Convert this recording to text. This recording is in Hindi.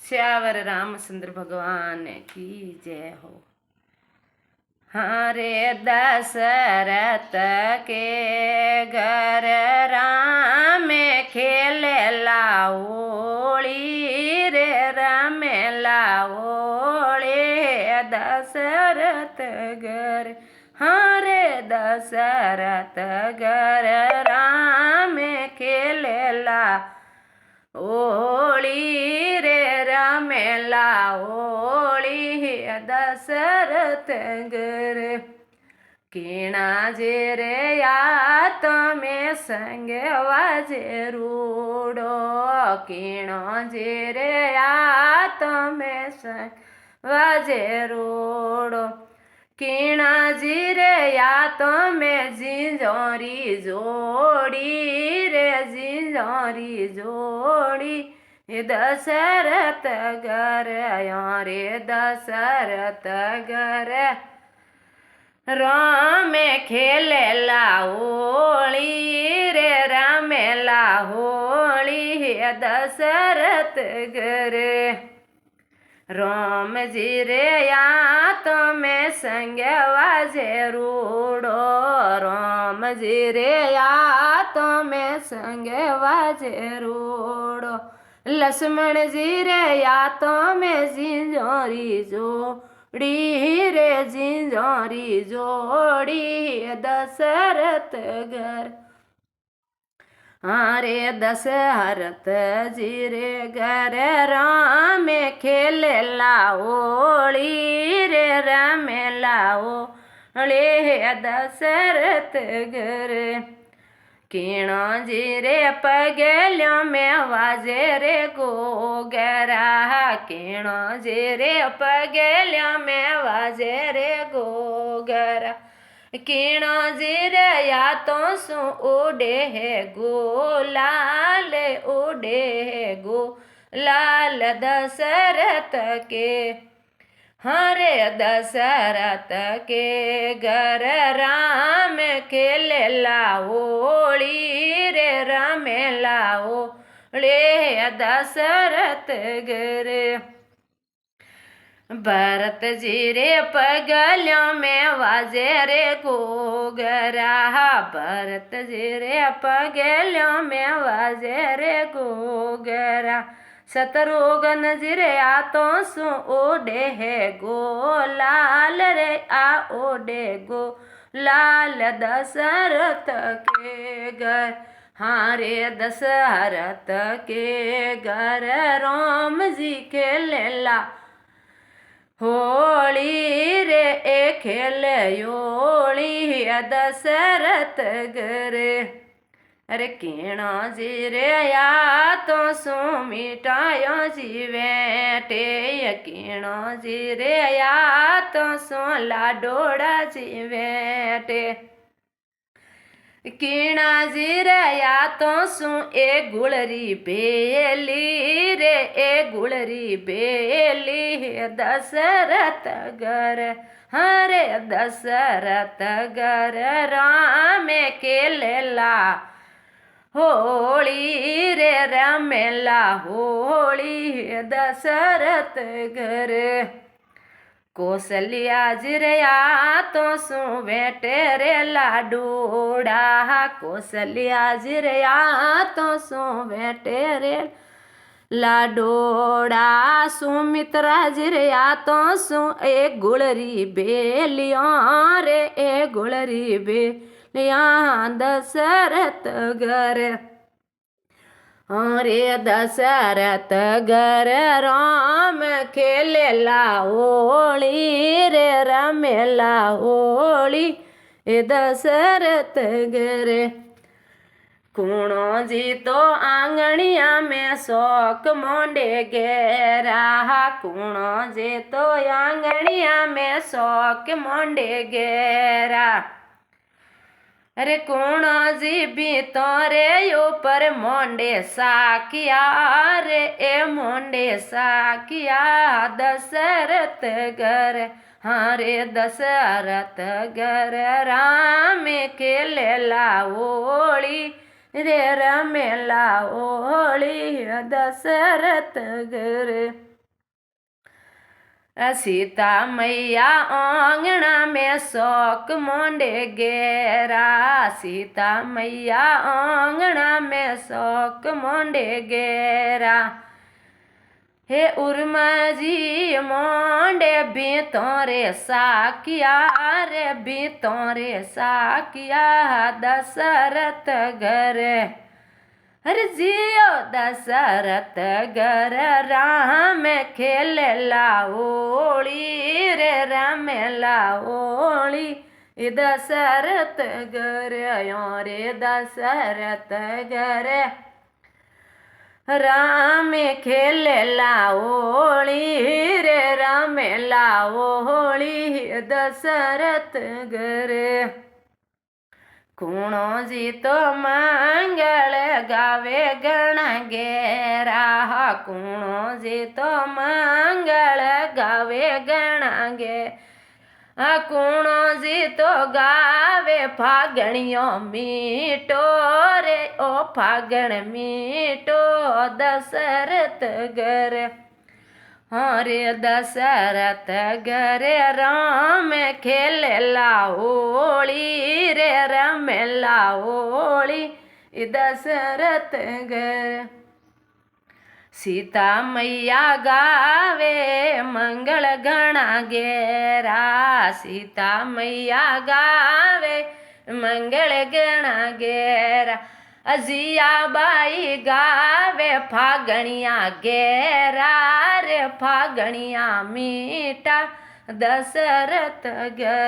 श्यावर रामचंद्र भगवान की जय हो। हरे दशरथ के घर राम खेले लाओली रे राम लाओले दशरथ घर। हरे दशरथ घर राम खेले ला ओली रे रमेला ओली दशरथ घर। कीणा जे रे या तमें संग वाजे रूडो कीणो जे रे या तमें संग वाजे रूडो कीणा जी रे या तो में जिंजोरी जोड़ी रे जिंजोरी जोड़ी दशरथ घर रे दशरथ घर राम खेले लाओली रे राम लाओली दशरथ घर। राम जी रे या तो में संग वाजे रूडो राम जी रे या तो में संग वाजे रूडो लक्ष्मण जी रे या तो में जिंजोरी जोड़ी रे जिंजोरी जोड़ी दशरथ घर। हरे दशरथ जी रे घर राम खेले लाओली रे राम लाओले दशरथ घर। कीणो जी रे पगलियों में वाजे रे गोगरा कीणो जी रे पगलियों में वाजे रे गोगरा कीणो जी रे या तो सु उड़े है गोलाल उड़े है गोलाल दशरथ के। हरे दशरथ के घर राम खेले लाओली रे राम लाओले दशरथ घर। भरत जी रे पगलियों में वाजे रे गोगरा भरत जी रे पगलियों में वाजे रे गोगरा शत्रुघ्न जी रे आ तो सु ओडे है गोलाल रे आ ओडे गोलाल दशरथ के घर। हरे दशरथ के घर राम जी खेले ला होली रे ए खेले योली दशरथ घर। अरे कीणो जी रे या तो सु मिटायो जी वेटे कीणो जी रे या तो सु लाडोड़ा जी वेटे कीणा जी रे या तो सु ए गुलरी बेली रे ए गुलरी बेली दशरथ घर। हरे दशरथ घर राम खेले ला होली रे राम ला होली दशरथ घर। कौशल्या जी रे या तो सु बेटे रे लाडूड़ा कौशल्या जी रे या तो सु बेटे रे लाडोड़ा सुमित्रा जी रे या तो सु ए गुलरी बेलियाँ रे ए गुलरी बेलियाँ दशरथ घर। हरे दशरथ घर राम खेले लाओली रे राम लाओली दशरथ घर। कुणो जी तो आंगणिया में शौक मोंडे गेरा कुणो जी तो आंगणिया में शौक मोंडे गेरा। अरे कुणो जी भी तोरे ऊपर मोंडे साकिया रे ए मोंडे साकिया दशरथ घर। हरे दशरथ घर राम खेले लाओली रे राम लाओली दशरथ घर। सीता मैया आंगना में शौक मोंडे गेरा। सीता मैया आंगना में शौक मोंडे गेरा। हे उर्मा जी मोंडे बीतों रे साकिया रे बीतों रे साकिया दशरथ घर। हर जियो दशरथ घर राम खेलेला होली रे राम ला होली दशरथ घर यो रे दशरथ घर राम खेलेला होली रे राम ला होली दशरथ घर। कुणो जी तो मंगल गावे गण गेरा। कुणो जी तो मंगल गावे गण गे। कुणो जी तो गावे फागणियों मीठो रे ओ फागण मीठो दशरथ घर। रे दशरथ घर राम खेलेला होली रे राम ला होली दशरथ घर। सीता मैया गावे मंगल गणा गेरा। सीता मैया गावे मंगल गणा गेरा। अजिया बाई गावे फागणिया गेरा रे फागणिया मीठा दशरथ घर।